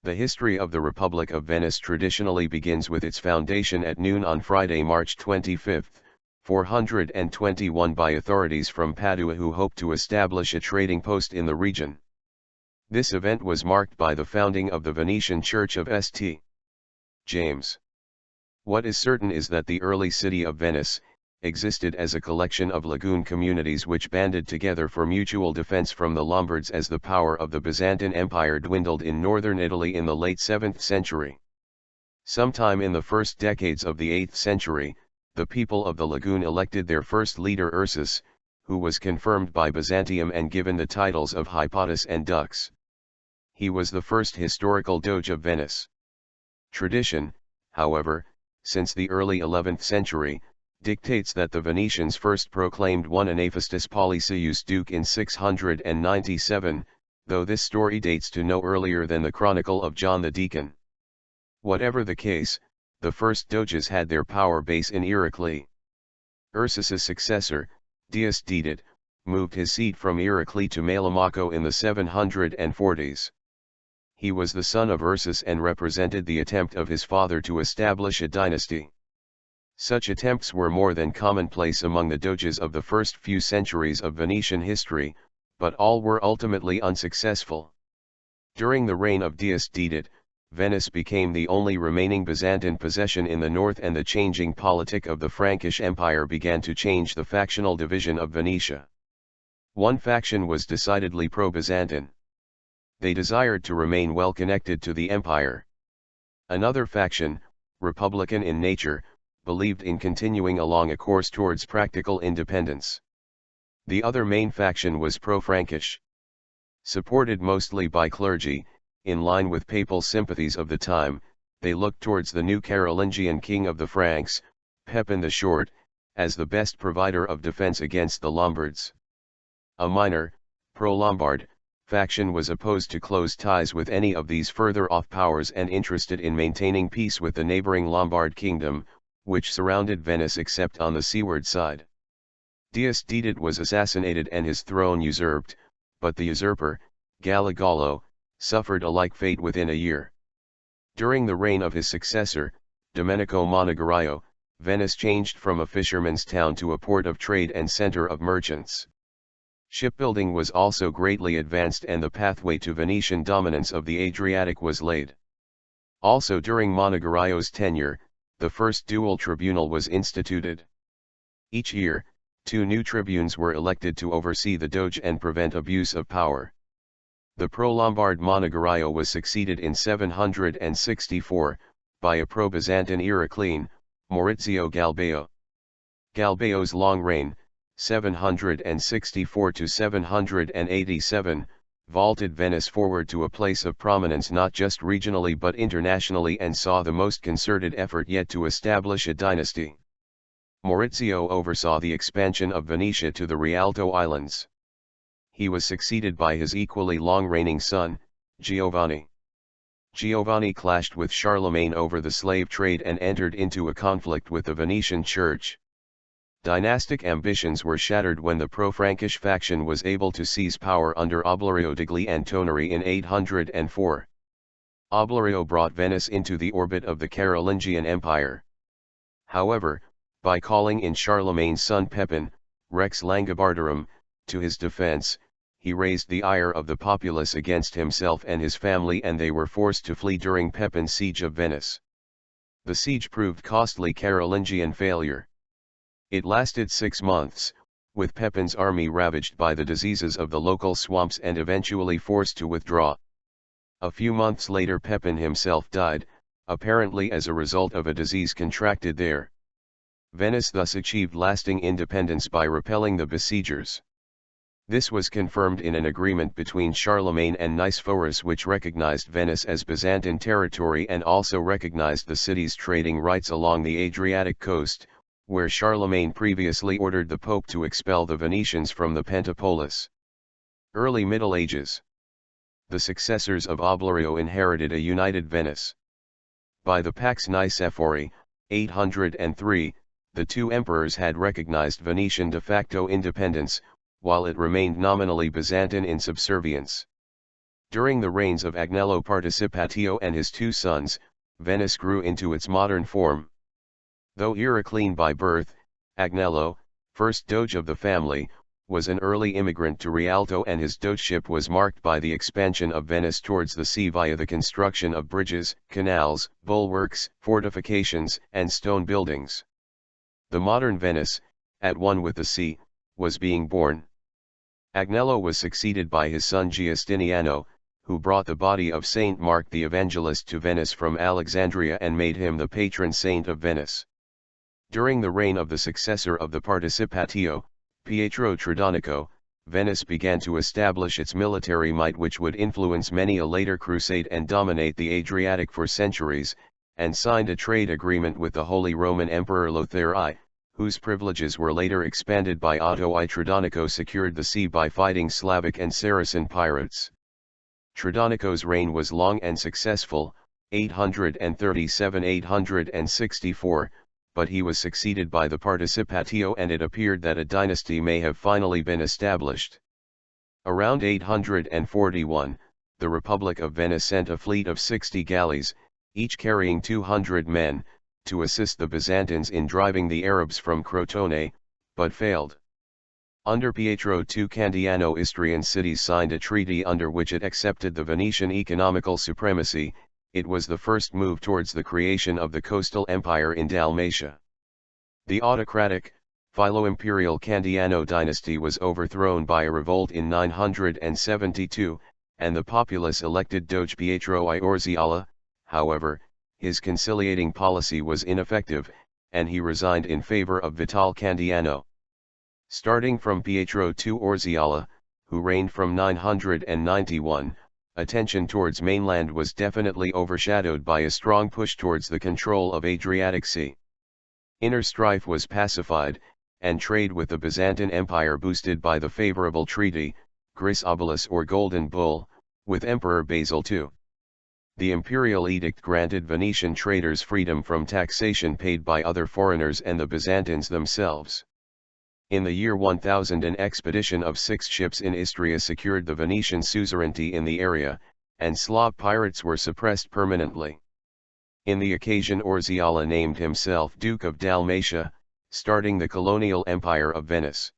The history of the Republic of Venice traditionally begins with its foundation at noon on Friday, March 25, 421 by authorities from Padua who hoped to establish a trading post in the region. This event was marked by the founding of the Venetian Church of St. James. What is certain is that the early city of Venice existed as a collection of lagoon communities which banded together for mutual defense from the Lombards as the power of the Byzantine Empire dwindled in northern Italy in the late 7th century. Sometime in the first decades of the 8th century, the people of the lagoon elected their first leader Ursus, who was confirmed by Byzantium and given the titles of hypatus and dux. He was the first historical Doge of Venice. Tradition, however, since the early 11th century, dictates that the Venetians first proclaimed one Anafestus Paulicius Duke in 697, though this story dates to no earlier than the chronicle of John the Deacon. Whatever the case, the first doges had their power base in Eraclea. Ursus's successor, dwindled, moved his seat from Eraclea to Malamaco in the 740s. He was the son of Ursus and represented the attempt of his father to establish a dynasty. Such attempts were more than commonplace among the doges of the first few centuries of Venetian history, but all were ultimately unsuccessful. During the reign of dwindled, Venice became the only remaining Byzantine possession in the north, and the changing politic of the Frankish Empire began to change the factional division of Venetia. One faction was decidedly pro-Byzantine. They desired to remain well connected to the empire. Another faction, republican in nature, believed in continuing along a course towards practical independence. The other main faction was pro-Frankish. Supported mostly by clergy, in line with papal sympathies of the time, they looked towards the new Carolingian king of the Franks, Pepin the Short, as the best provider of defense against the Lombards. A minor, pro-Lombard, faction was opposed to close ties with any of these further off powers and interested in maintaining peace with the neighboring Lombard kingdom, which surrounded Venice except on the seaward side. Dwindled was assassinated and his throne usurped, but the usurper, Gallo, suffered a like fate within a year. During the reign of his successor, Domenico Monaguillo, Venice changed from a fisherman's town to a port of trade and center of merchants. Shipbuilding was also greatly advanced and the pathway to Venetian dominance of the Adriatic was laid. Also during Monaguillo's tenure, the first dual tribunal was instituted. Each year, 2 new tribunes were elected to oversee the Doge and prevent abuse of power. The pro-Lombard Monaguillo was succeeded in 764, by a pro-Byzantine Eraclean, Maurizio Galbeo. Galbeo's long reign, 764 to 787, vaulted Venice forward to a place of prominence not just regionally but internationally and saw the most concerted effort yet to establish a dynasty. Maurizio oversaw the expansion of Venetia to the Rialto Islands. He was succeeded by his equally long-reigning son, Giovanni. Giovanni clashed with Charlemagne over the slave trade and entered into a conflict with the Venetian church. Dynastic ambitions were shattered when the pro-Frankish faction was able to seize power under Oblario degli Antonari in 804. Oblario brought Venice into the orbit of the Carolingian Empire. However, by calling in Charlemagne's son Pepin, Rex Langobardorum, to his defense, he raised the ire of the populace against himself and his family and they were forced to flee during Pepin's siege of Venice. The siege proved costly Carolingian failure. It lasted 6 months, with Pepin's army ravaged by the diseases of the local swamps and eventually forced to withdraw. A few months later Pepin himself died, apparently as a result of a disease contracted there. Venice thus achieved lasting independence by repelling the besiegers. This was confirmed in an agreement between Charlemagne and Nicephorus which recognized Venice as Byzantine territory and also recognized the city's trading rights along the Adriatic coast, where Charlemagne previously ordered the Pope to expel the Venetians from the Pentapolis. Early Middle Ages. The successors of Oblario inherited a united Venice. By the Pax Nicephori, 803, the 2 emperors had recognized Venetian de facto independence, while it remained nominally Byzantine in subservience. During the reigns of Agnello Participatio and his two sons, Venice grew into its modern form. Though Eraclean by birth, Agnello, first Doge of the family, was an early immigrant to Rialto, and his dogeship was marked by the expansion of Venice towards the sea via the construction of bridges, canals, bulwarks, fortifications, and stone buildings. The modern Venice, at one with the sea, was being born. Agnello was succeeded by his son Giustiniano, who brought the body of Saint Mark the Evangelist to Venice from Alexandria and made him the patron saint of Venice. During the reign of the successor of the Participatio, Pietro Tridonico, Venice began to establish its military might, which would influence many a later crusade and dominate the Adriatic for centuries, and signed a trade agreement with the Holy Roman Emperor Lothair I, whose privileges were later expanded by Otto I. Tridonico secured the sea by fighting Slavic and Saracen pirates. Tridonico's reign was long and successful, 837–864, but he was succeeded by the Participatio, and it appeared that a dynasty may have finally been established. Around 841, the Republic of Venice sent a fleet of 60 galleys, each carrying 200 men, to assist the Byzantines in driving the Arabs from Crotone, but failed. Under Pietro II Candiano, Istrian cities signed a treaty under which it accepted the Venetian economical supremacy. It was the first move towards the creation of the coastal empire in Dalmatia. The autocratic, philo-imperial Candiano dynasty was overthrown by a revolt in 972, and the populace elected Doge Pietro I Orziala. However, his conciliating policy was ineffective, and he resigned in favor of Vital Candiano. Starting from Pietro II Orziala, who reigned from 991, attention towards mainland was definitely overshadowed by a strong push towards the control of Adriatic Sea. Inner strife was pacified, and trade with the Byzantine Empire boosted by the favorable treaty, Chrysobolus or Golden Bull, with Emperor Basil II. The imperial edict granted Venetian traders freedom from taxation paid by other foreigners and the Byzantines themselves. In the year 1000 an expedition of 6 ships in Istria secured the Venetian suzerainty in the area, and Slav pirates were suppressed permanently. In the occasion Orziala named himself Duke of Dalmatia, starting the colonial empire of Venice.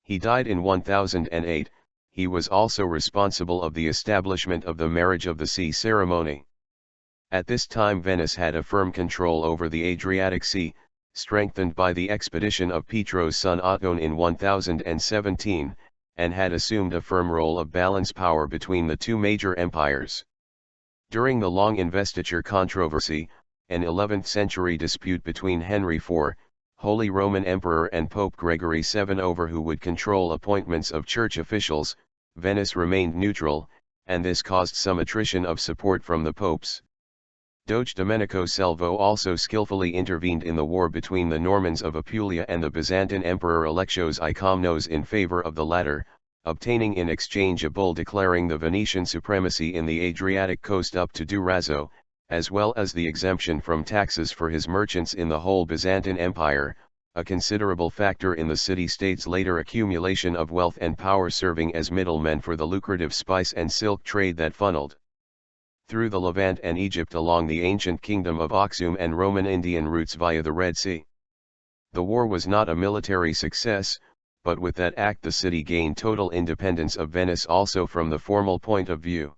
He died in 1008, he was also responsible of the establishment of the marriage of the sea ceremony. At this time Venice had a firm control over the Adriatic Sea, strengthened by the expedition of Petro's son Ottone in 1017, and had assumed a firm role of balance power between the two major empires. During the long investiture controversy, an 11th century dispute between Henry IV, Holy Roman Emperor, and Pope Gregory VII over who would control appointments of church officials, Venice remained neutral, and this caused some attrition of support from the popes. Doge Domenico Selvo also skillfully intervened in the war between the Normans of Apulia and the Byzantine Emperor Alexios I Komnenos in favor of the latter, obtaining in exchange a bull declaring the Venetian supremacy in the Adriatic coast up to Durazzo, as well as the exemption from taxes for his merchants in the whole Byzantine Empire, a considerable factor in the city-state's later accumulation of wealth and power, serving as middlemen for the lucrative spice and silk trade that funneled through the Levant and Egypt along the ancient kingdom of Aksum and Roman Indian routes via the Red Sea. The war was not a military success, but with that act the city gained total independence of Venice also from the formal point of view.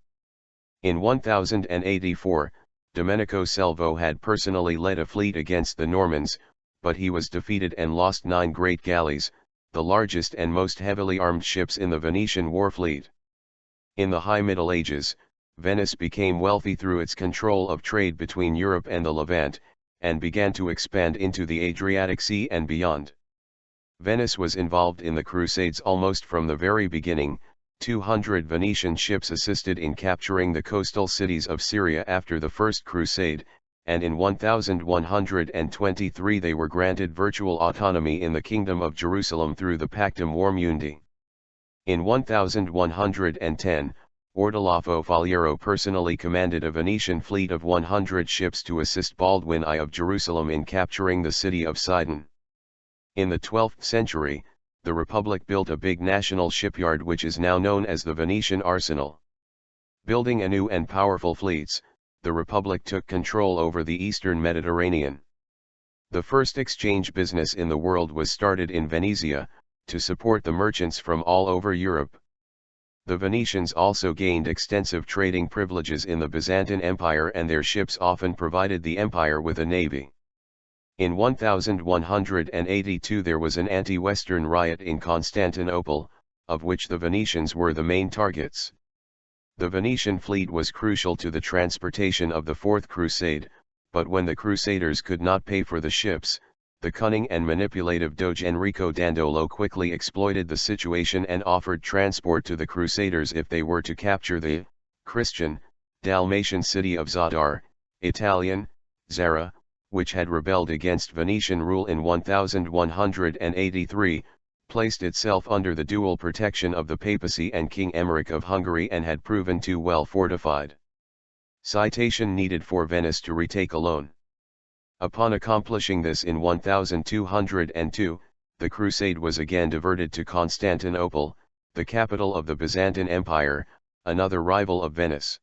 In 1084, Domenico Selvo had personally led a fleet against the Normans, but he was defeated and lost 9 great galleys, the largest and most heavily armed ships in the Venetian war fleet. In the High Middle Ages, Venice became wealthy through its control of trade between Europe and the Levant, and began to expand into the Adriatic Sea and beyond. Venice was involved in the Crusades almost from the very beginning. 200 Venetian ships assisted in capturing the coastal cities of Syria after the First Crusade, and in 1123 they were granted virtual autonomy in the Kingdom of Jerusalem through the Pactum Warmundi. In 1110, Ordolafo Faliero personally commanded a Venetian fleet of 100 ships to assist Baldwin I of Jerusalem in capturing the city of Sidon. In the 12th century, the Republic built a big national shipyard which is now known as the Venetian Arsenal. Building anew and powerful fleets, the Republic took control over the eastern Mediterranean. The first exchange business in the world was started in Venetia, to support the merchants from all over Europe. The Venetians also gained extensive trading privileges in the Byzantine Empire, and their ships often provided the empire with a navy. In 1182 there was an anti-Western riot in Constantinople, of which the Venetians were the main targets. The Venetian fleet was crucial to the transportation of the Fourth Crusade, but when the Crusaders could not pay for the ships, the cunning and manipulative Doge Enrico Dandolo quickly exploited the situation and offered transport to the Crusaders if they were to capture the Christian, Dalmatian city of Zadar, Italian, Zara, which had rebelled against Venetian rule in 1183, placed itself under the dual protection of the papacy and King Emmerich of Hungary, and had proven too well fortified. Citation needed for Venice to retake alone. Upon accomplishing this in 1202, the crusade was again diverted to Constantinople, the capital of the Byzantine Empire, another rival of Venice.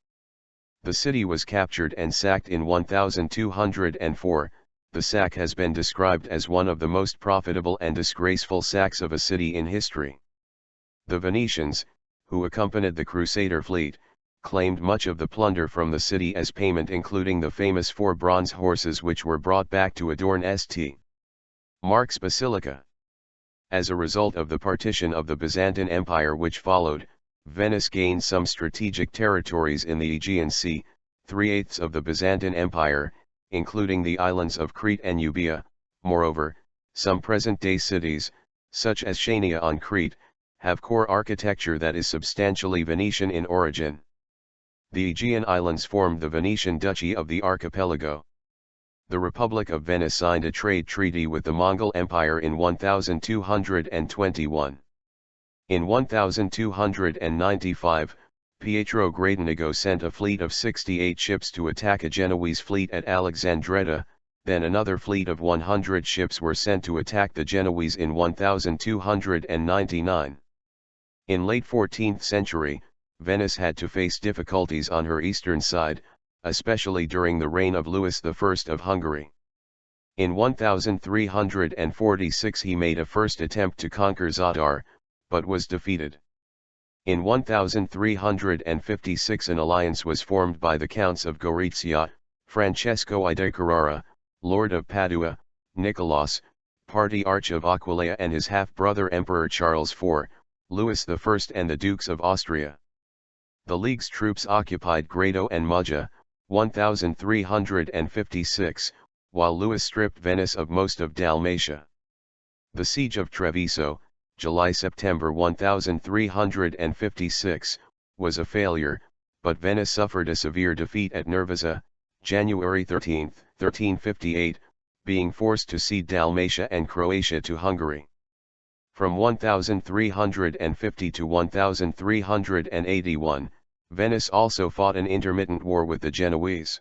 The city was captured and sacked in 1204. The sack has been described as one of the most profitable and disgraceful sacks of a city in history. The Venetians, who accompanied the Crusader fleet, claimed much of the plunder from the city as payment, including the famous 4 bronze horses which were brought back to adorn St. Mark's Basilica. As a result of the partition of the Byzantine Empire which followed, Venice gained some strategic territories in the Aegean Sea, 3/8 of the Byzantine Empire, including the islands of Crete and Euboea. Moreover, some present-day cities, such as Chania on Crete, have core architecture that is substantially Venetian in origin. The Aegean Islands formed the Venetian Duchy of the archipelago. The Republic of Venice signed a trade treaty with the Mongol Empire in 1221. In 1295, Pietro Gradenigo sent a fleet of 68 ships to attack a Genoese fleet at Alexandretta, then another fleet of 100 ships were sent to attack the Genoese in 1299. In late 14th century, Venice had to face difficulties on her eastern side, especially during the reign of Louis I of Hungary. In 1346 he made a first attempt to conquer Zadar, but was defeated. In 1356 an alliance was formed by the Counts of Gorizia, Francesco I de Carrara, Lord of Padua, Nicholas, party Arch of Aquileia, and his half-brother Emperor Charles IV, Louis I and the Dukes of Austria. The League's troops occupied Grado and Moggia, 1356, while Louis stripped Venice of most of Dalmatia. The Siege of Treviso, July-September 1356, was a failure, but Venice suffered a severe defeat at Nervesa, January 13, 1358, being forced to cede Dalmatia and Croatia to Hungary. From 1350 to 1381, Venice also fought an intermittent war with the Genoese.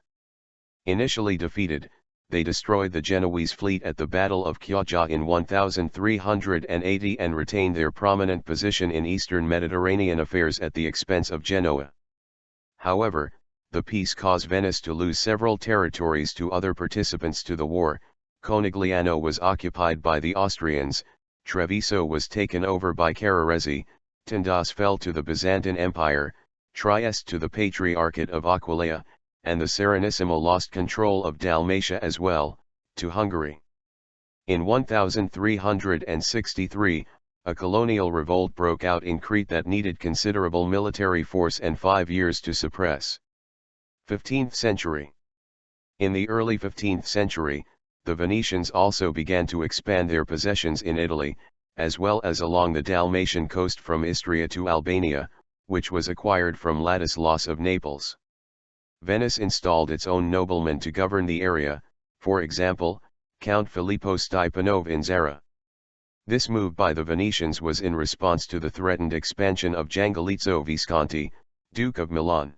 Initially defeated, they destroyed the Genoese fleet at the Battle of Chioggia in 1380 and retained their prominent position in eastern Mediterranean affairs at the expense of Genoa. However, the peace caused Venice to lose several territories to other participants to the war. Conegliano was occupied by the Austrians, Treviso was taken over by Carraresi, Tindas fell to the Byzantine Empire, Trieste to the Patriarchate of Aquileia, and the Serenissimo lost control of Dalmatia as well, to Hungary. In 1363, a colonial revolt broke out in Crete that needed considerable military force and 5 years to suppress. 15th century. In the early 15th century, the Venetians also began to expand their possessions in Italy, as well as along the Dalmatian coast from Istria to Albania, which was acquired from Ladislaus of Naples. Venice installed its own noblemen to govern the area, for example, Count Filippo Stipanov in Zara. This move by the Venetians was in response to the threatened expansion of Giangalizzo Visconti, Duke of Milan.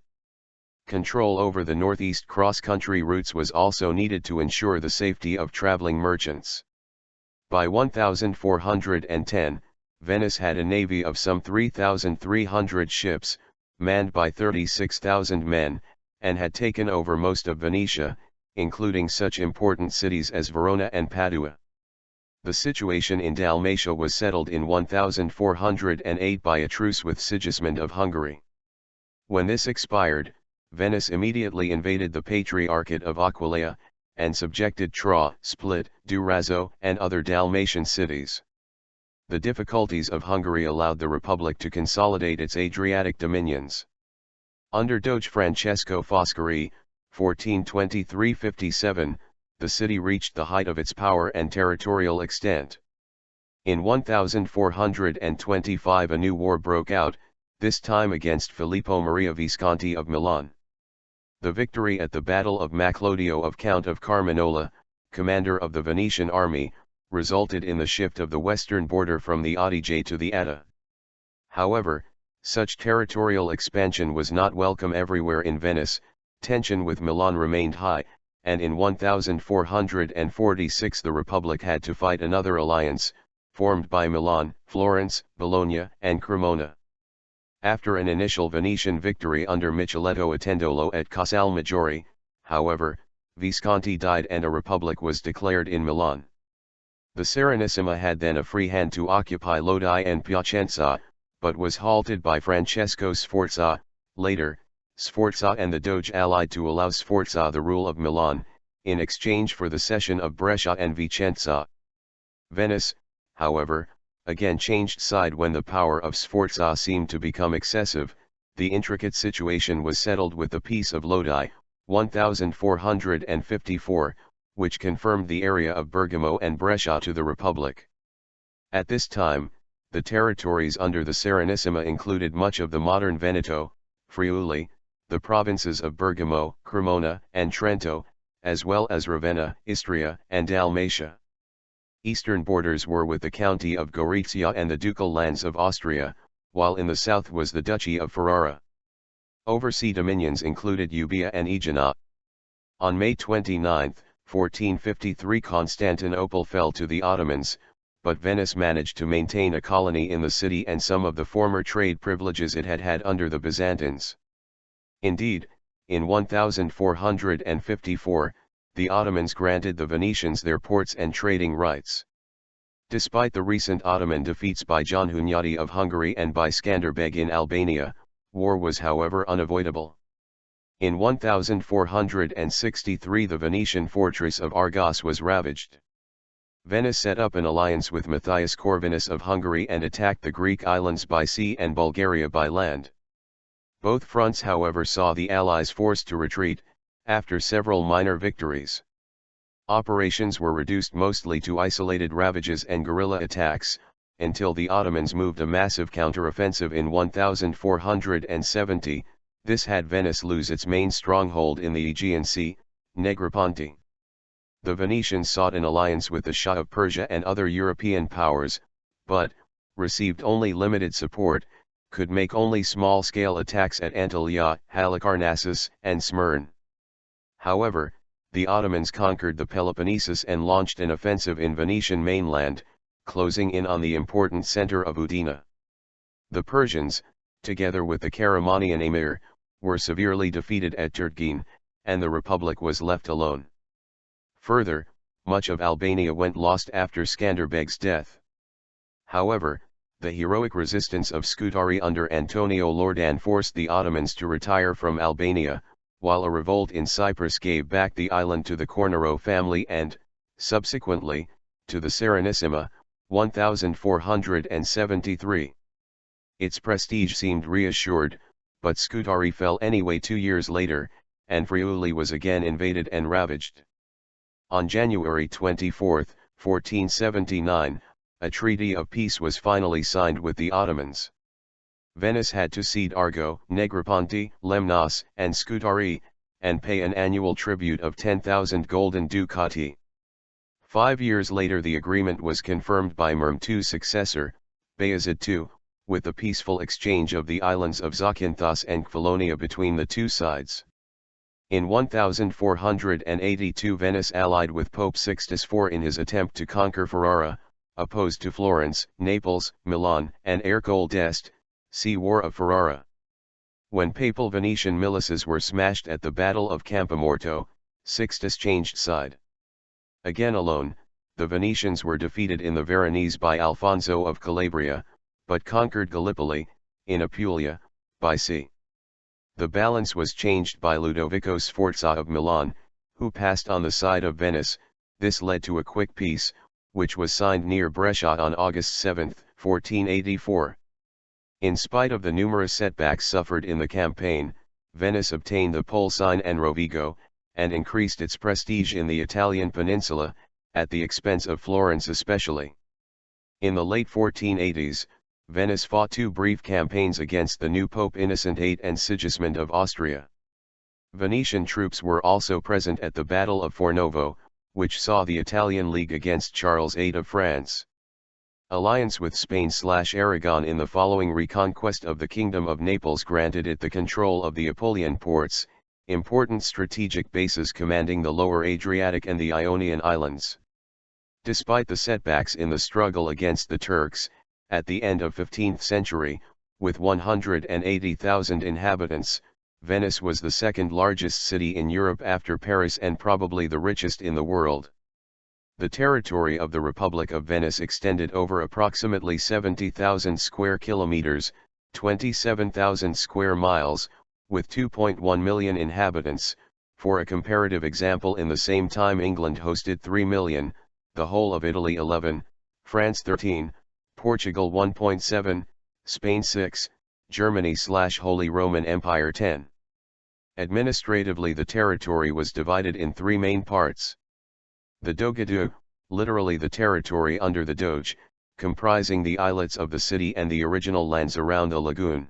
Control over the northeast cross-country routes was also needed to ensure the safety of traveling merchants. By 1410, Venice had a navy of some 3,300 ships, manned by 36,000 men, and had taken over most of Venetia, including such important cities as Verona and Padua. The situation in Dalmatia was settled in 1408 by a truce with Sigismund of Hungary. When this expired, Venice immediately invaded the Patriarchate of Aquileia, and subjected Troyes, Split, Durazzo, and other Dalmatian cities. The difficulties of Hungary allowed the Republic to consolidate its Adriatic dominions. Under Doge Francesco Foscari, 1423–57, the city reached the height of its power and territorial extent. In 1425 a new war broke out, this time against Filippo Maria Visconti of Milan. The victory at the Battle of Maclodio of Count of Carminola, commander of the Venetian army, resulted in the shift of the western border from the Adige to the Adda. However, such territorial expansion was not welcome everywhere in Venice. Tension with Milan remained high, and in 1446 the Republic had to fight another alliance, formed by Milan, Florence, Bologna, and Cremona. After an initial Venetian victory under Micheletto Attendolo at Casalmaggiore, however, Visconti died and a republic was declared in Milan. The Serenissima had then a free hand to occupy Lodi and Piacenza, but was halted by Francesco Sforza. Later, Sforza and the Doge allied to allow Sforza the rule of Milan, in exchange for the cession of Brescia and Vicenza. Venice, however, again changed side when the power of Sforza seemed to become excessive. The intricate situation was settled with the Peace of Lodi, 1454, which confirmed the area of Bergamo and Brescia to the Republic. At this time, the territories under the Serenissima included much of the modern Veneto, Friuli, the provinces of Bergamo, Cremona, and Trento, as well as Ravenna, Istria, and Dalmatia. Eastern borders were with the county of Gorizia and the ducal lands of Austria, while in the south was the Duchy of Ferrara. Oversea dominions included Euboea and Aegina. On May 29, 1453 Constantinople fell to the Ottomans, but Venice managed to maintain a colony in the city and some of the former trade privileges it had had under the Byzantines. Indeed, in 1454, the Ottomans granted the Venetians their ports and trading rights. Despite the recent Ottoman defeats by John Hunyadi of Hungary and by Skanderbeg in Albania, war was however unavoidable. In 1463 the Venetian fortress of Argos was ravaged. Venice set up an alliance with Matthias Corvinus of Hungary and attacked the Greek islands by sea and Bulgaria by land. Both fronts however saw the Allies forced to retreat, after several minor victories. Operations were reduced mostly to isolated ravages and guerrilla attacks, until the Ottomans moved a massive counteroffensive in 1470. This had Venice lose its main stronghold in the Aegean Sea, Negroponte. The Venetians sought an alliance with the Shah of Persia and other European powers, but, received only limited support, could make only small-scale attacks at Antalya, Halicarnassus, and Smyrna. However, the Ottomans conquered the Peloponnesus and launched an offensive in Venetian mainland, closing in on the important center of Udine. The Persians, together with the Karamanian emir, were severely defeated at Turtgene, and the Republic was left alone. Further, much of Albania went lost after Skanderbeg's death. However, the heroic resistance of Scutari under Antonio Loredan forced the Ottomans to retire from Albania, while a revolt in Cyprus gave back the island to the Cornaro family and, subsequently, to the Serenissima, 1473. Its prestige seemed reassured, but Scutari fell anyway 2 years later, and Friuli was again invaded and ravaged. On January 24, 1479, a treaty of peace was finally signed with the Ottomans. Venice had to cede Argo, Negroponte, Lemnos, and Scutari, and pay an annual tribute of 10,000 golden ducati. 5 years later the agreement was confirmed by Mehmed II's successor, Bayezid II, with the peaceful exchange of the islands of Zakynthos and Kefalonia between the two sides. In 1482 Venice allied with Pope Sixtus IV in his attempt to conquer Ferrara, opposed to Florence, Naples, Milan, and Ercole d'Este. See War of Ferrara. When papal Venetian milices were smashed at the Battle of Campomorto, Sixtus changed side. Again alone, the Venetians were defeated in the Veronese by Alfonso of Calabria, but conquered Gallipoli, in Apulia, by sea. The balance was changed by Ludovico Sforza of Milan, who passed on the side of Venice. This led to a quick peace, which was signed near Brescia on August 7, 1484. In spite of the numerous setbacks suffered in the campaign, Venice obtained the Pole sign and Rovigo, and increased its prestige in the Italian peninsula, at the expense of Florence especially. In the late 1480s, Venice fought two brief campaigns against the new Pope Innocent VIII and Sigismund of Austria. Venetian troops were also present at the Battle of Fornovo, which saw the Italian League against Charles VIII of France. Alliance with Spain/Aragon in the following reconquest of the Kingdom of Naples granted it the control of the Apulian ports, important strategic bases commanding the lower Adriatic and the Ionian Islands. Despite the setbacks in the struggle against the Turks, at the end of 15th century, with 180,000 inhabitants, Venice was the second largest city in Europe after Paris and probably the richest in the world. The territory of the Republic of Venice extended over approximately 70,000 square kilometers, 27,000 square miles, with 2.1 million inhabitants. For a comparative example, in the same time England hosted 3 million, the whole of Italy 11, France 13, Portugal 1.7, Spain 6, Germany/Holy Roman Empire 10. Administratively, the territory was divided in three main parts. The Doge, literally the territory under the Doge, comprising the islets of the city and the original lands around the lagoon.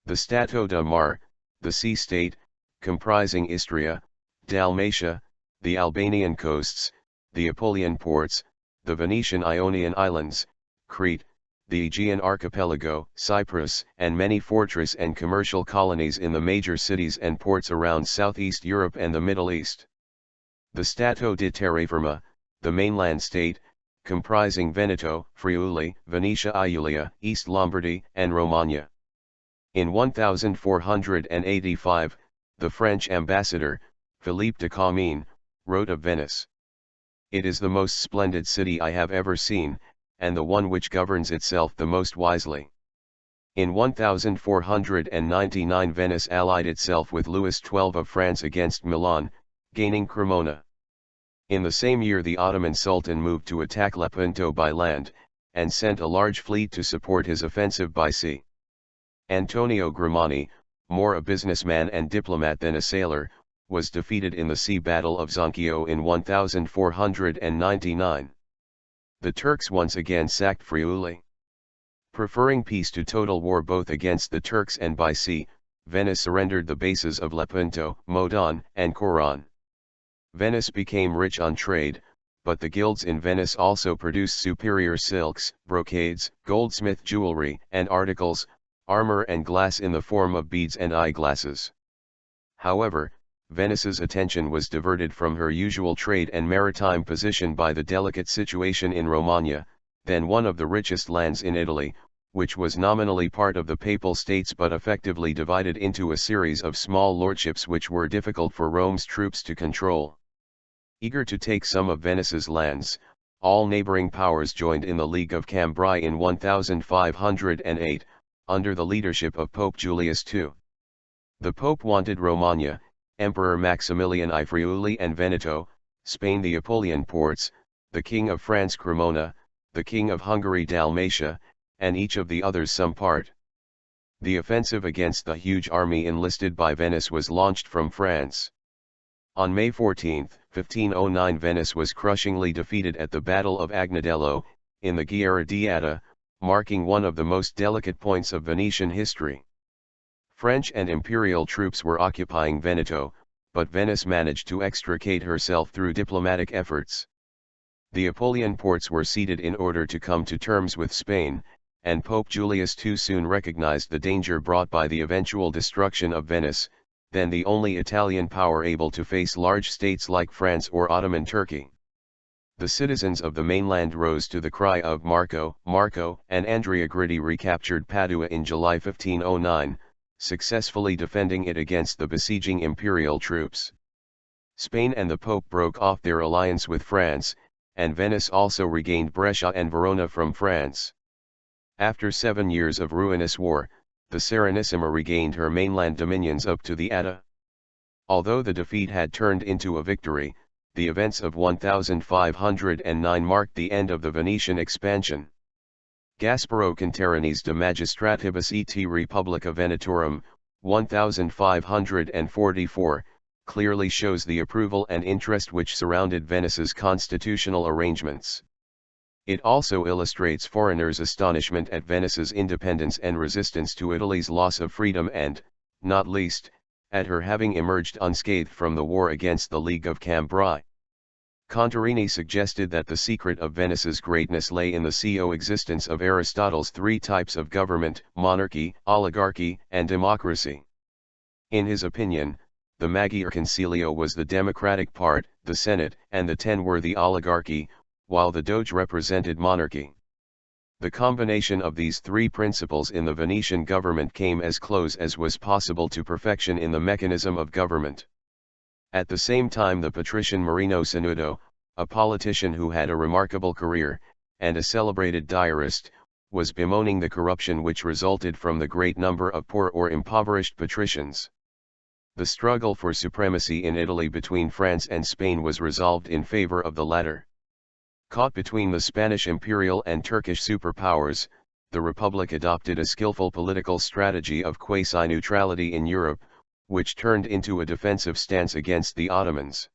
The Stato da Mar, the sea state, comprising Istria, Dalmatia, the Albanian coasts, the Apulian ports, the Venetian Ionian Islands, Crete, the Aegean archipelago, Cyprus, and many fortress and commercial colonies in the major cities and ports around Southeast Europe and the Middle East. The Stato di Terraferma, the mainland state, comprising Veneto, Friuli, Venetia Iulia, East Lombardy, and Romagna. In 1485, the French ambassador, Philippe de Comines, wrote of Venice: "It is the most splendid city I have ever seen, and the one which governs itself the most wisely." In 1499 Venice allied itself with Louis XII of France against Milan, gaining Cremona. In the same year the Ottoman Sultan moved to attack Lepanto by land, and sent a large fleet to support his offensive by sea. Antonio Grimani, more a businessman and diplomat than a sailor, was defeated in the sea battle of Zonchio in 1499. The Turks once again sacked Friuli. Preferring peace to total war both against the Turks and by sea, Venice surrendered the bases of Lepanto, Modon, and Coron. Venice became rich on trade, but the guilds in Venice also produced superior silks, brocades, goldsmith jewelry, and articles, armor and glass in the form of beads and eyeglasses. However, Venice's attention was diverted from her usual trade and maritime position by the delicate situation in Romagna, then one of the richest lands in Italy, which was nominally part of the Papal States but effectively divided into a series of small lordships which were difficult for Rome's troops to control. Eager to take some of Venice's lands, all neighboring powers joined in the League of Cambrai in 1508, under the leadership of Pope Julius II. The Pope wanted Romagna, Emperor Maximilian I Friuli and Veneto, Spain the Apulian ports, the King of France Cremona, the King of Hungary Dalmatia, and each of the others some part. The offensive against the huge army enlisted by Venice was launched from France. On May 14, 1509 Venice was crushingly defeated at the Battle of Agnadello, in the Guerra di Adda, marking one of the most delicate points of Venetian history. French and imperial troops were occupying Veneto, but Venice managed to extricate herself through diplomatic efforts. The Apulian ports were ceded in order to come to terms with Spain, and Pope Julius II soon recognized the danger brought by the eventual destruction of Venice, then the only Italian power able to face large states like France or Ottoman Turkey. The citizens of the mainland rose to the cry of Marco, Marco, and Andrea Gritti recaptured Padua in July 1509, successfully defending it against the besieging imperial troops. Spain and the Pope broke off their alliance with France, and Venice also regained Brescia and Verona from France. After 7 years of ruinous war, the Serenissima regained her mainland dominions up to the Adda. Although the defeat had turned into a victory, the events of 1509 marked the end of the Venetian expansion. Gasparo Contarini de Magistratibus et Republica Venetorum, 1544, clearly shows the approval and interest which surrounded Venice's constitutional arrangements. It also illustrates foreigners' astonishment at Venice's independence and resistance to Italy's loss of freedom and, not least, at her having emerged unscathed from the war against the League of Cambrai. Contarini suggested that the secret of Venice's greatness lay in the coexistence of Aristotle's three types of government: monarchy, oligarchy, and democracy. In his opinion, the Magyar Concilio was the democratic part, the Senate and the Ten were the oligarchy, while the Doge represented monarchy. The combination of these three principles in the Venetian government came as close as was possible to perfection in the mechanism of government. At the same time, the patrician Marino Sanudo, a politician who had a remarkable career, and a celebrated diarist, was bemoaning the corruption which resulted from the great number of poor or impoverished patricians. The struggle for supremacy in Italy between France and Spain was resolved in favor of the latter. Caught between the Spanish imperial and Turkish superpowers, the Republic adopted a skillful political strategy of quasi-neutrality in Europe, which turned into a defensive stance against the Ottomans.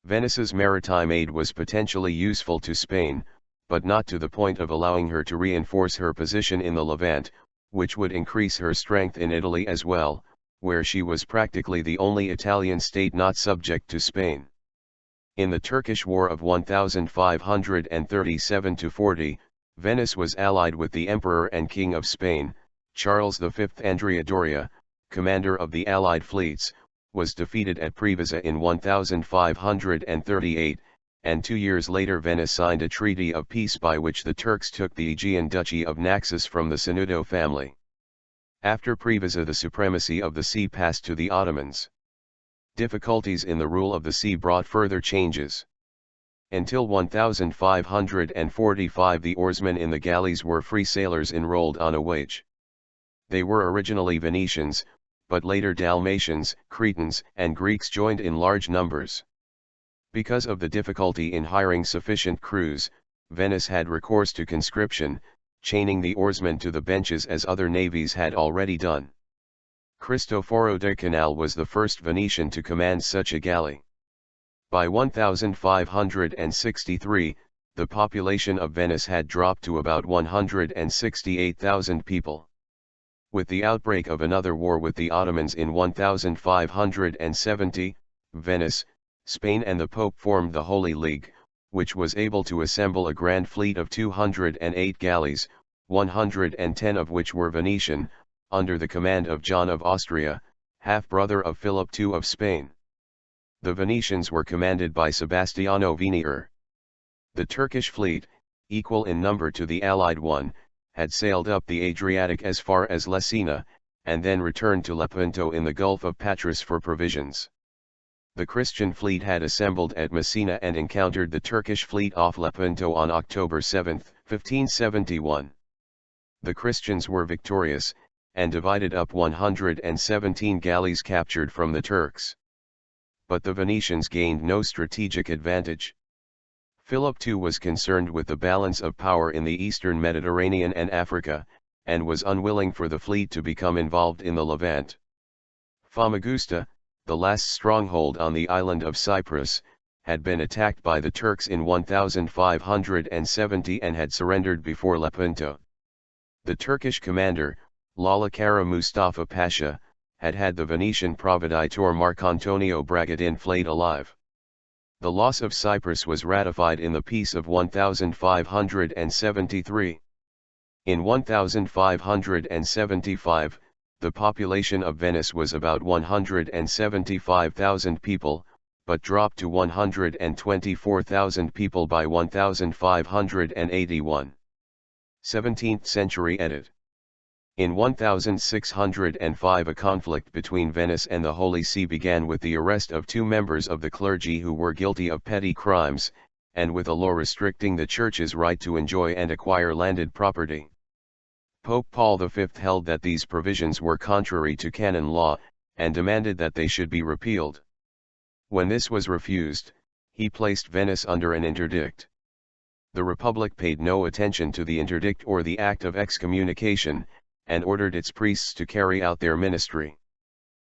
Venice's maritime aid was potentially useful to Spain, but not to the point of allowing her to reinforce her position in the Levant, which would increase her strength in Italy as well, where she was practically the only Italian state not subject to Spain. In the Turkish War of 1537–40, Venice was allied with the Emperor and King of Spain, Charles V. Andrea Doria, commander of the Allied fleets, was defeated at Preveza in 1538, and 2 years later Venice signed a treaty of peace by which the Turks took the Aegean Duchy of Naxos from the Sanudo family. After Preveza, the supremacy of the sea passed to the Ottomans. Difficulties in the rule of the sea brought further changes. Until 1545 the oarsmen in the galleys were free sailors enrolled on a wage. They were originally Venetians, but later Dalmatians, Cretans, and Greeks joined in large numbers. Because of the difficulty in hiring sufficient crews, Venice had recourse to conscription, chaining the oarsmen to the benches as other navies had already done. Cristoforo de Canal was the first Venetian to command such a galley. By 1563, the population of Venice had dropped to about 168,000 people. With the outbreak of another war with the Ottomans in 1570, Venice, Spain and the Pope formed the Holy League, which was able to assemble a grand fleet of 208 galleys, 110 of which were Venetian, under the command of John of Austria, half-brother of Philip II of Spain. The Venetians were commanded by Sebastiano Venier. The Turkish fleet, equal in number to the Allied one, had sailed up the Adriatic as far as Lesina, and then returned to Lepanto in the Gulf of Patras for provisions. The Christian fleet had assembled at Messina and encountered the Turkish fleet off Lepanto on October 7, 1571. The Christians were victorious, and divided up 117 galleys captured from the Turks. But the Venetians gained no strategic advantage. Philip II was concerned with the balance of power in the eastern Mediterranean and Africa, and was unwilling for the fleet to become involved in the Levant. Famagusta, the last stronghold on the island of Cyprus, had been attacked by the Turks in 1570 and had surrendered before Lepanto. The Turkish commander, Lala Kara Mustafa Pasha, had the Venetian proveditore Marcantonio Bragadin flayed alive. The loss of Cyprus was ratified in the Peace of 1573. In 1575, the population of Venice was about 175,000 people, but dropped to 124,000 people by 1581. 17th century edit. In 1605 a conflict between Venice and the Holy See began with the arrest of 2 members of the clergy who were guilty of petty crimes, and with a law restricting the church's right to enjoy and acquire landed property. Pope Paul V held that these provisions were contrary to canon law, and demanded that they should be repealed. When this was refused, he placed Venice under an interdict. The Republic paid no attention to the interdict or the act of excommunication, and ordered its priests to carry out their ministry.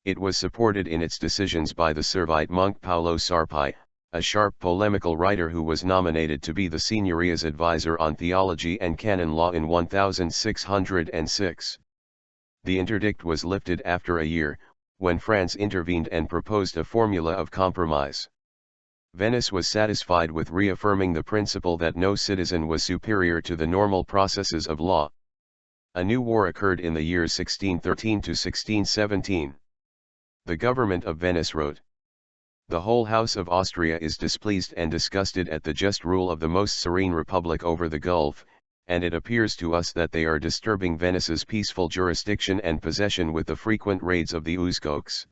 It was supported in its decisions by the Servite monk Paolo Sarpi, a sharp polemical writer who was nominated to be the Signoria's advisor on theology and canon law in 1606. The interdict was lifted after a year, when France intervened and proposed a formula of compromise. Venice was satisfied with reaffirming the principle that no citizen was superior to the normal processes of law. A new war occurred in the years 1613 to 1617. The government of Venice wrote, "The whole House of Austria is displeased and disgusted at the just rule of the most serene Republic over the Gulf, and it appears to us that they are disturbing Venice's peaceful jurisdiction and possession with the frequent raids of the Uskoks."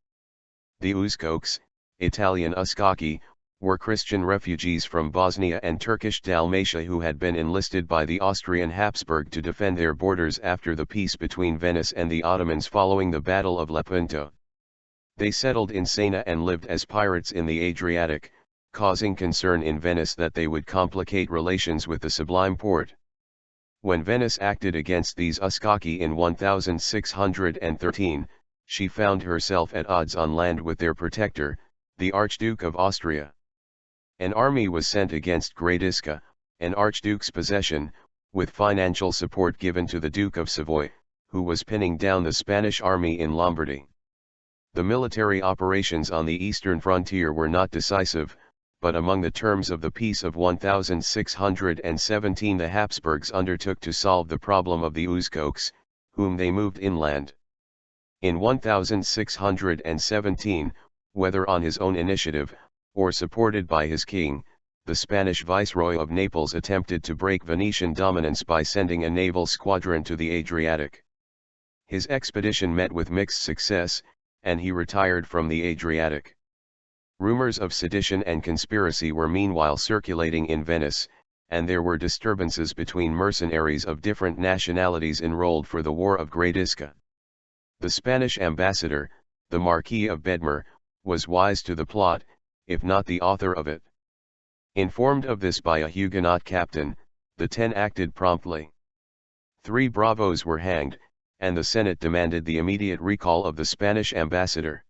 The Uskoks, Italian Uskaki, were Christian refugees from Bosnia and Turkish Dalmatia who had been enlisted by the Austrian Habsburg to defend their borders after the peace between Venice and the Ottomans following the Battle of Lepanto. They settled in Siena and lived as pirates in the Adriatic, causing concern in Venice that they would complicate relations with the Sublime Porte. When Venice acted against these Uskaki in 1613, she found herself at odds on land with their protector, the Archduke of Austria. An army was sent against Gradisca, an archduke's possession, with financial support given to the Duke of Savoy, who was pinning down the Spanish army in Lombardy. The military operations on the eastern frontier were not decisive, but among the terms of the Peace of 1617 the Habsburgs undertook to solve the problem of the Uskoks, whom they moved inland. In 1617, whether on his own initiative, or supported by his king, the Spanish Viceroy of Naples attempted to break Venetian dominance by sending a naval squadron to the Adriatic. His expedition met with mixed success, and he retired from the Adriatic. Rumors of sedition and conspiracy were meanwhile circulating in Venice, and there were disturbances between mercenaries of different nationalities enrolled for the War of Gradisca. The Spanish ambassador, the Marquis of Bedmer, was wise to the plot, if not the author of it. Informed of this by a Huguenot captain, the 10 acted promptly. 3 bravos were hanged, and the Senate demanded the immediate recall of the Spanish ambassador.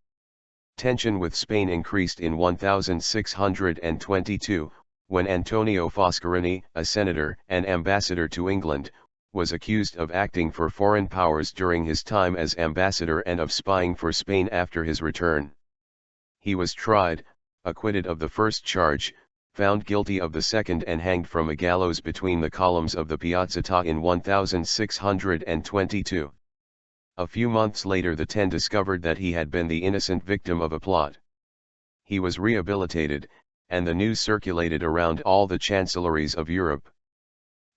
Tension with Spain increased in 1622, when Antonio Foscarini, a senator and ambassador to England, was accused of acting for foreign powers during his time as ambassador and of spying for Spain after his return. He was tried, acquitted of the first charge, found guilty of the second and hanged from a gallows between the columns of the Piazzetta in 1622. A few months later the 10 discovered that he had been the innocent victim of a plot. He was rehabilitated, and the news circulated around all the chancelleries of Europe.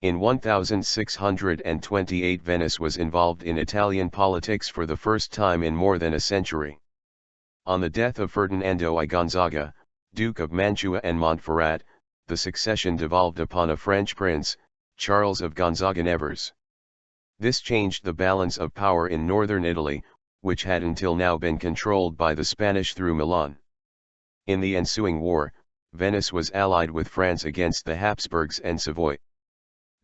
In 1628 Venice was involved in Italian politics for the first time in more than a century. On the death of Ferdinando I Gonzaga, Duke of Mantua and Montferrat, the succession devolved upon a French prince, Charles of Gonzaga-Nevers. This changed the balance of power in northern Italy, which had until now been controlled by the Spanish through Milan. In the ensuing war, Venice was allied with France against the Habsburgs and Savoy.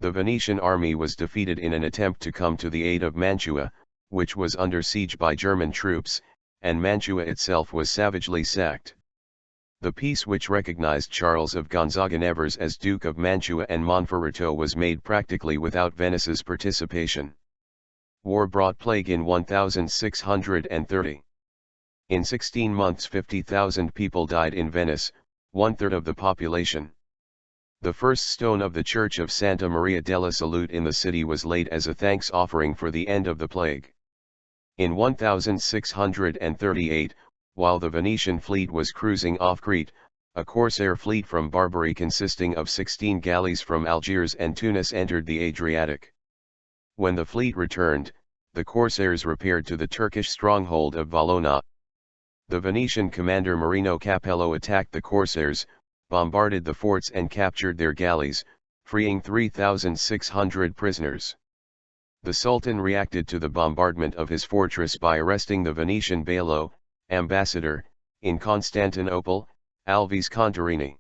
The Venetian army was defeated in an attempt to come to the aid of Mantua, which was under siege by German troops, and Mantua itself was savagely sacked. The peace which recognized Charles of Gonzaga-Nevers as Duke of Mantua and Monferrato was made practically without Venice's participation. War brought plague in 1630. In 16 months 50,000 people died in Venice, 1/3 of the population. The first stone of the Church of Santa Maria della Salute in the city was laid as a thanks offering for the end of the plague. In 1638, while the Venetian fleet was cruising off Crete, a corsair fleet from Barbary consisting of 16 galleys from Algiers and Tunis entered the Adriatic. When the fleet returned, the corsairs repaired to the Turkish stronghold of Valona. The Venetian commander Marino Capello attacked the corsairs, bombarded the forts and captured their galleys, freeing 3,600 prisoners. The Sultan reacted to the bombardment of his fortress by arresting the Venetian bailo, ambassador, in Constantinople, Alvise Contarini.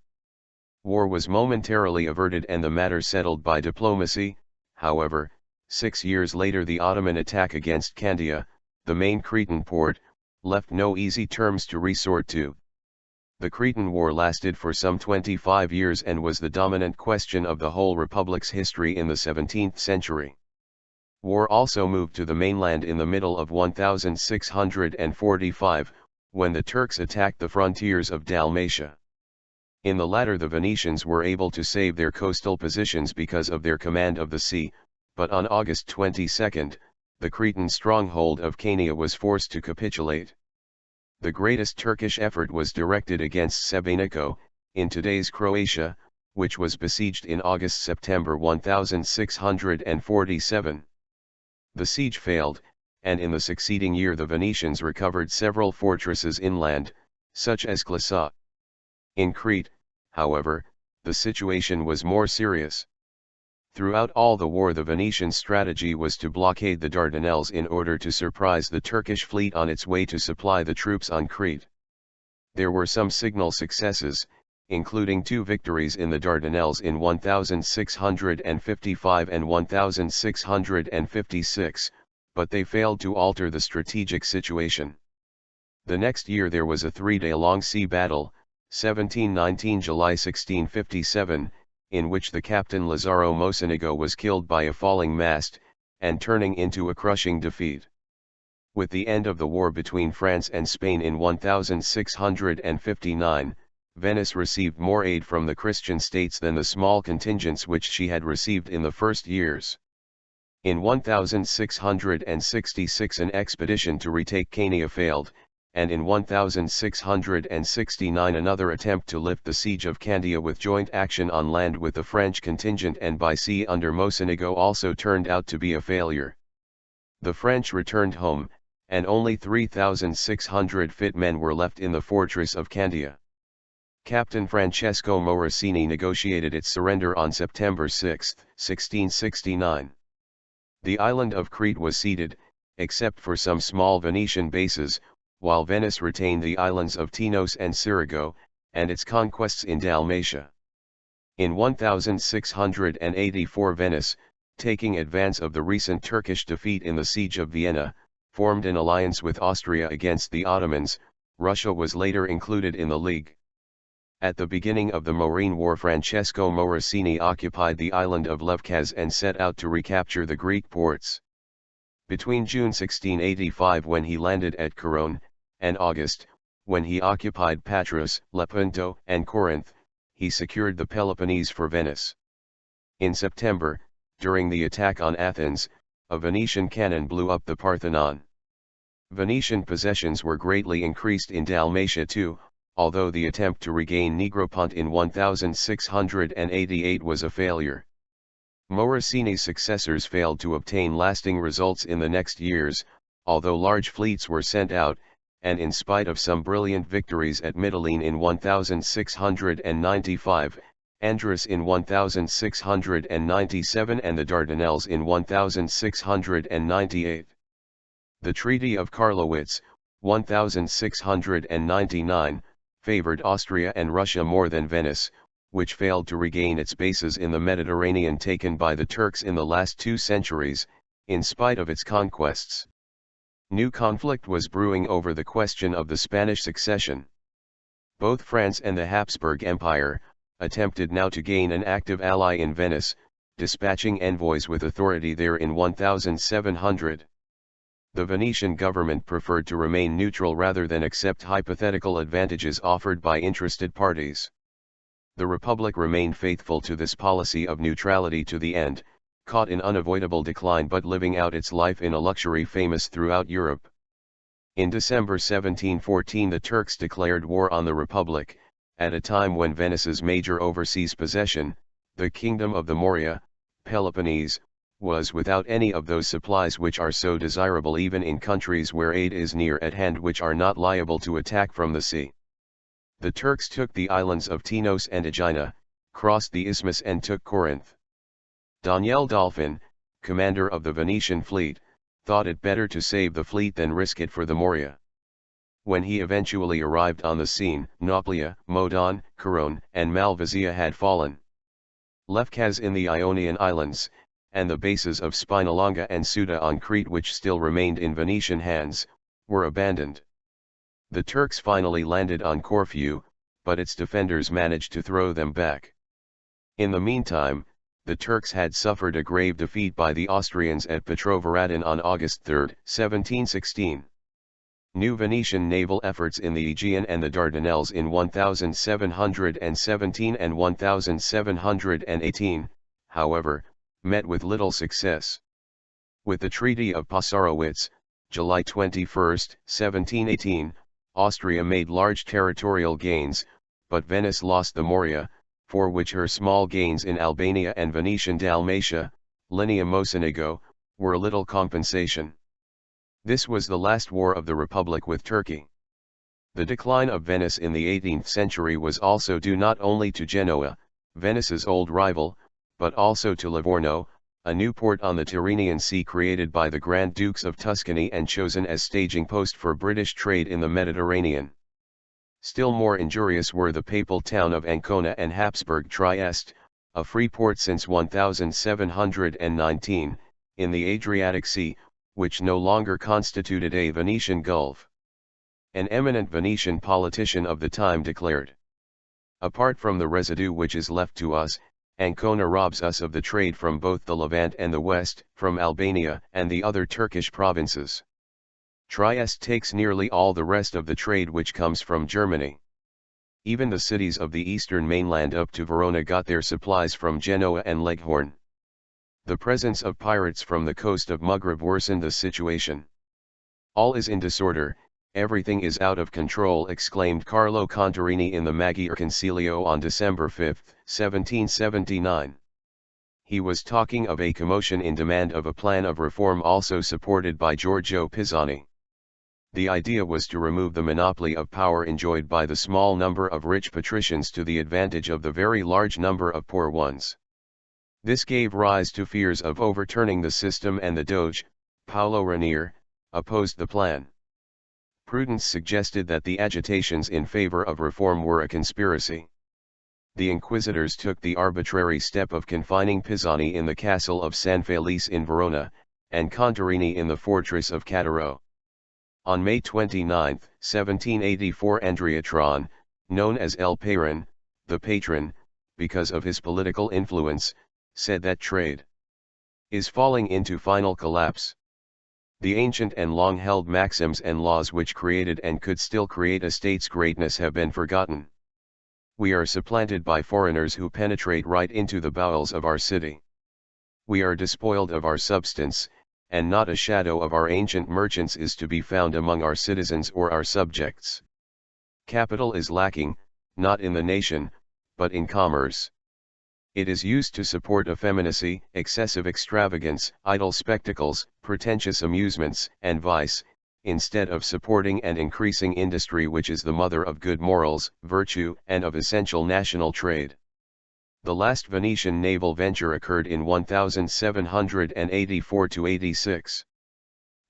War was momentarily averted and the matter settled by diplomacy. However, 6 years later the Ottoman attack against Candia, the main Cretan port, left no easy terms to resort to. The Cretan War lasted for some 25 years and was the dominant question of the whole Republic's history in the 17th century. War also moved to the mainland in the middle of 1645, when the Turks attacked the frontiers of Dalmatia. In the latter the Venetians were able to save their coastal positions because of their command of the sea, but on August 22, the Cretan stronghold of Chania was forced to capitulate. The greatest Turkish effort was directed against Sebenico, in today's Croatia, which was besieged in August-September 1647. The siege failed, and in the succeeding year the Venetians recovered several fortresses inland, such as Klasa. In Crete, however, the situation was more serious. Throughout all the war the Venetian strategy was to blockade the Dardanelles in order to surprise the Turkish fleet on its way to supply the troops on Crete. There were some signal successes, including 2 victories in the Dardanelles in 1655 and 1656, but they failed to alter the strategic situation. The next year there was a 3-day-long sea battle, 17-19 July 1657, in which the captain Lazzaro Mocenigo was killed by a falling mast, and turning into a crushing defeat. With the end of the war between France and Spain in 1659, Venice received more aid from the Christian states than the small contingents which she had received in the first years. In 1666 an expedition to retake Chania failed, and in 1669 another attempt to lift the siege of Candia with joint action on land with the French contingent and by sea under Mocenigo also turned out to be a failure. The French returned home, and only 3,600 fit men were left in the fortress of Candia. Captain Francesco Morosini negotiated its surrender on September 6, 1669. The island of Crete was ceded, except for some small Venetian bases, while Venice retained the islands of Tinos and Sirigo, and its conquests in Dalmatia. In 1684 Venice, taking advantage of the recent Turkish defeat in the siege of Vienna, formed an alliance with Austria against the Ottomans. Russia was later included in the League. At the beginning of the Morean War Francesco Morosini occupied the island of Levkaz and set out to recapture the Greek ports. Between June 1685 when he landed at Corone, and August, when he occupied Patras, Lepanto, and Corinth, he secured the Peloponnese for Venice. In September, during the attack on Athens, a Venetian cannon blew up the Parthenon. Venetian possessions were greatly increased in Dalmatia too, although the attempt to regain Negropont in 1688 was a failure. Morosini's successors failed to obtain lasting results in the next years, although large fleets were sent out, and in spite of some brilliant victories at Mytilene in 1695, Andros in 1697 and the Dardanelles in 1698. The Treaty of Karlowitz, 1699, favored Austria and Russia more than Venice, which failed to regain its bases in the Mediterranean taken by the Turks in the last 2 centuries, in spite of its conquests. New conflict was brewing over the question of the Spanish succession. Both France and the Habsburg Empire attempted now to gain an active ally in Venice, dispatching envoys with authority there in 1700. The Venetian government preferred to remain neutral rather than accept hypothetical advantages offered by interested parties. The Republic remained faithful to this policy of neutrality to the end, caught in unavoidable decline but living out its life in a luxury famous throughout Europe. In December 1714 the Turks declared war on the Republic, at a time when Venice's major overseas possession, the Kingdom of the Morea, Peloponnese, was without any of those supplies which are so desirable even in countries where aid is near at hand, which are not liable to attack from the sea. The Turks took the islands of Tinos and Aegina, crossed the isthmus and took Corinth. Daniel Dolphin, commander of the Venetian fleet, thought it better to save the fleet than risk it for the Morea. When he eventually arrived on the scene, Nauplia, Modon, Corone, and Malvasia had fallen. Lefkaz in the Ionian Islands, and the bases of Spinalonga and Ceuta on Crete, which still remained in Venetian hands, were abandoned. The Turks finally landed on Corfu, but its defenders managed to throw them back. In the meantime, the Turks had suffered a grave defeat by the Austrians at Petrovaradin on August 3, 1716. New Venetian naval efforts in the Aegean and the Dardanelles in 1717 and 1718, however, met with little success. With the Treaty of Passarowitz, July 21, 1718, Austria made large territorial gains, but Venice lost the Morea, for which her small gains in Albania and Venetian Dalmatia, Linia Mocenigo, were little compensation. This was the last war of the Republic with Turkey. The decline of Venice in the 18th century was also due not only to Genoa, Venice's old rival, but also to Livorno, a new port on the Tyrrhenian Sea created by the Grand Dukes of Tuscany and chosen as staging post for British trade in the Mediterranean. Still more injurious were the papal town of Ancona and Habsburg Trieste, a free port since 1719, in the Adriatic Sea, which no longer constituted a Venetian Gulf. An eminent Venetian politician of the time declared, "Apart from the residue which is left to us, Ancona robs us of the trade from both the Levant and the West, from Albania and the other Turkish provinces. Trieste takes nearly all the rest of the trade which comes from Germany. Even the cities of the eastern mainland up to Verona got their supplies from Genoa and Leghorn. The presence of pirates from the coast of Maghreb worsened the situation. All is in disorder, everything is out of control," exclaimed Carlo Contarini in the Magyar Concilio on December 5, 1779. He was talking of a commotion in demand of a plan of reform also supported by Giorgio Pisani. The idea was to remove the monopoly of power enjoyed by the small number of rich patricians to the advantage of the very large number of poor ones. This gave rise to fears of overturning the system, and the Doge, Paolo Ranier, opposed the plan. Prudence suggested that the agitations in favor of reform were a conspiracy. The inquisitors took the arbitrary step of confining Pisani in the castle of San Felice in Verona, and Contarini in the fortress of Cattaro. On May 29, 1784, Andrea Tron, known as El Peyron, the patron, because of his political influence, said that trade is falling into final collapse. The ancient and long-held maxims and laws which created and could still create a state's greatness have been forgotten. We are supplanted by foreigners who penetrate right into the bowels of our city. We are despoiled of our substance, and not a shadow of our ancient merchants is to be found among our citizens or our subjects. Capital is lacking, not in the nation, but in commerce. It is used to support effeminacy, excessive extravagance, idle spectacles, pretentious amusements, and vice, instead of supporting and increasing industry, which is the mother of good morals, virtue, and of essential national trade. The last Venetian naval venture occurred in 1784–86.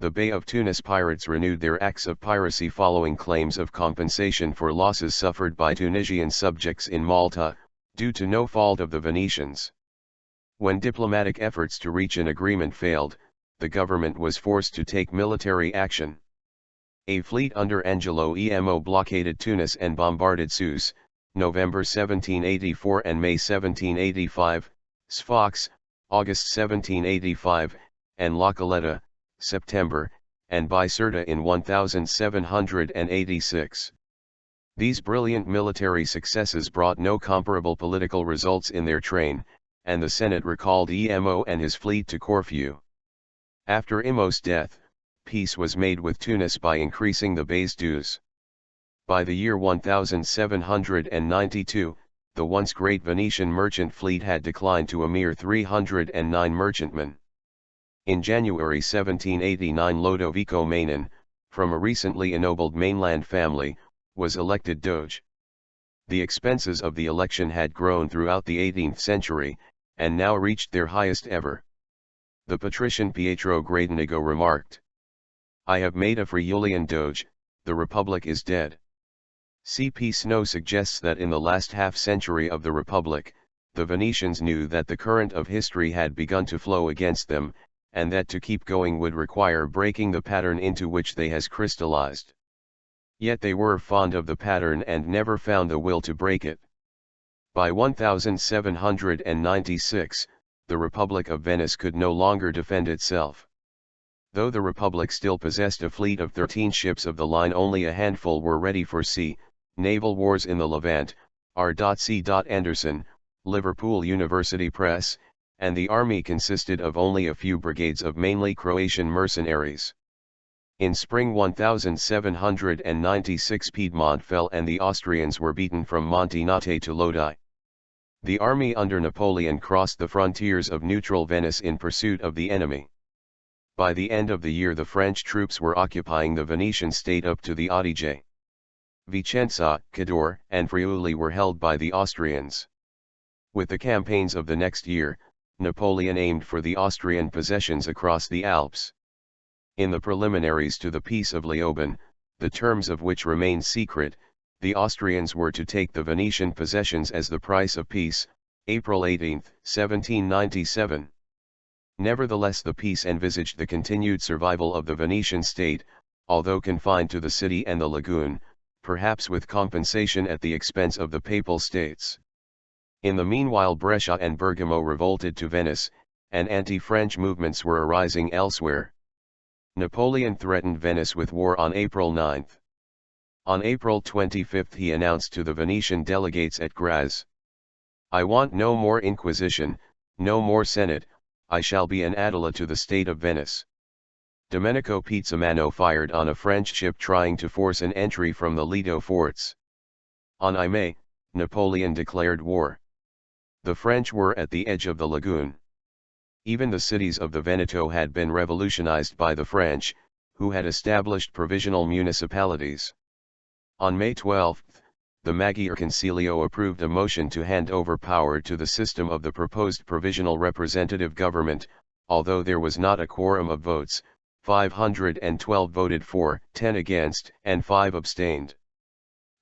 The Bay of Tunis pirates renewed their acts of piracy following claims of compensation for losses suffered by Tunisian subjects in Malta, due to no fault of the Venetians. When diplomatic efforts to reach an agreement failed, the government was forced to take military action. A fleet under Angelo Emo blockaded Tunis and bombarded Sousse, November 1784 and May 1785, Sfax, August 1785, and La Caleta, September, and Biserta in 1786. These brilliant military successes brought no comparable political results in their train, and the Senate recalled Emo and his fleet to Corfu. After Emo's death, peace was made with Tunis by increasing the bay's dues. By the year 1792, the once great Venetian merchant fleet had declined to a mere 309 merchantmen. In January 1789 Lodovico Manin, from a recently ennobled mainland family, was elected Doge. The expenses of the election had grown throughout the 18th century, and now reached their highest ever. The patrician Pietro Gradenigo remarked, "I have made a Friulian Doge, the Republic is dead." C.P. Snow suggests that in the last half-century of the Republic, the Venetians knew that the current of history had begun to flow against them, and that to keep going would require breaking the pattern into which they has crystallized. Yet they were fond of the pattern and never found the will to break it. By 1796, the Republic of Venice could no longer defend itself. Though the Republic still possessed a fleet of 13 ships of the line, only a handful were ready for sea. Naval Wars in the Levant, R.C. Anderson, Liverpool University Press, and the army consisted of only a few brigades of mainly Croatian mercenaries. In spring 1796 Piedmont fell and the Austrians were beaten from Monte to Lodi. The army under Napoleon crossed the frontiers of neutral Venice in pursuit of the enemy. By the end of the year the French troops were occupying the Venetian state up to the Adige. Vicenza, Cadore, and Friuli were held by the Austrians. With the campaigns of the next year, Napoleon aimed for the Austrian possessions across the Alps. In the preliminaries to the Peace of Leoben, the terms of which remain secret, the Austrians were to take the Venetian possessions as the price of peace, April 18, 1797. Nevertheless, the peace envisaged the continued survival of the Venetian state, although confined to the city and the lagoon, perhaps with compensation at the expense of the Papal States. In the meanwhile Brescia and Bergamo revolted to Venice, and anti-French movements were arising elsewhere. Napoleon threatened Venice with war on April 9. On April 25 he announced to the Venetian delegates at Graz, "I want no more Inquisition, no more Senate, I shall be an Attila to the state of Venice." Domenico Pizzamano fired on a French ship trying to force an entry from the Lido forts. On May, Napoleon declared war. The French were at the edge of the lagoon. Even the cities of the Veneto had been revolutionized by the French, who had established provisional municipalities. On May 12, the Magyar Concilio approved a motion to hand over power to the system of the proposed provisional representative government, although there was not a quorum of votes. 512 voted for, 10 against, and 5 abstained.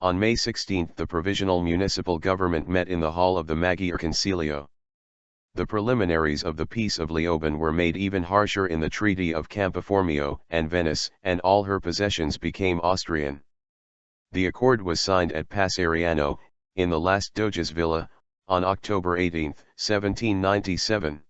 On May 16 the provisional municipal government met in the hall of the Magyar Concilio. The preliminaries of the Peace of Leoben were made even harsher in the Treaty of Campoformio, and Venice and all her possessions became Austrian. The accord was signed at Passeriano, in the last Doge's villa, on October 18, 1797.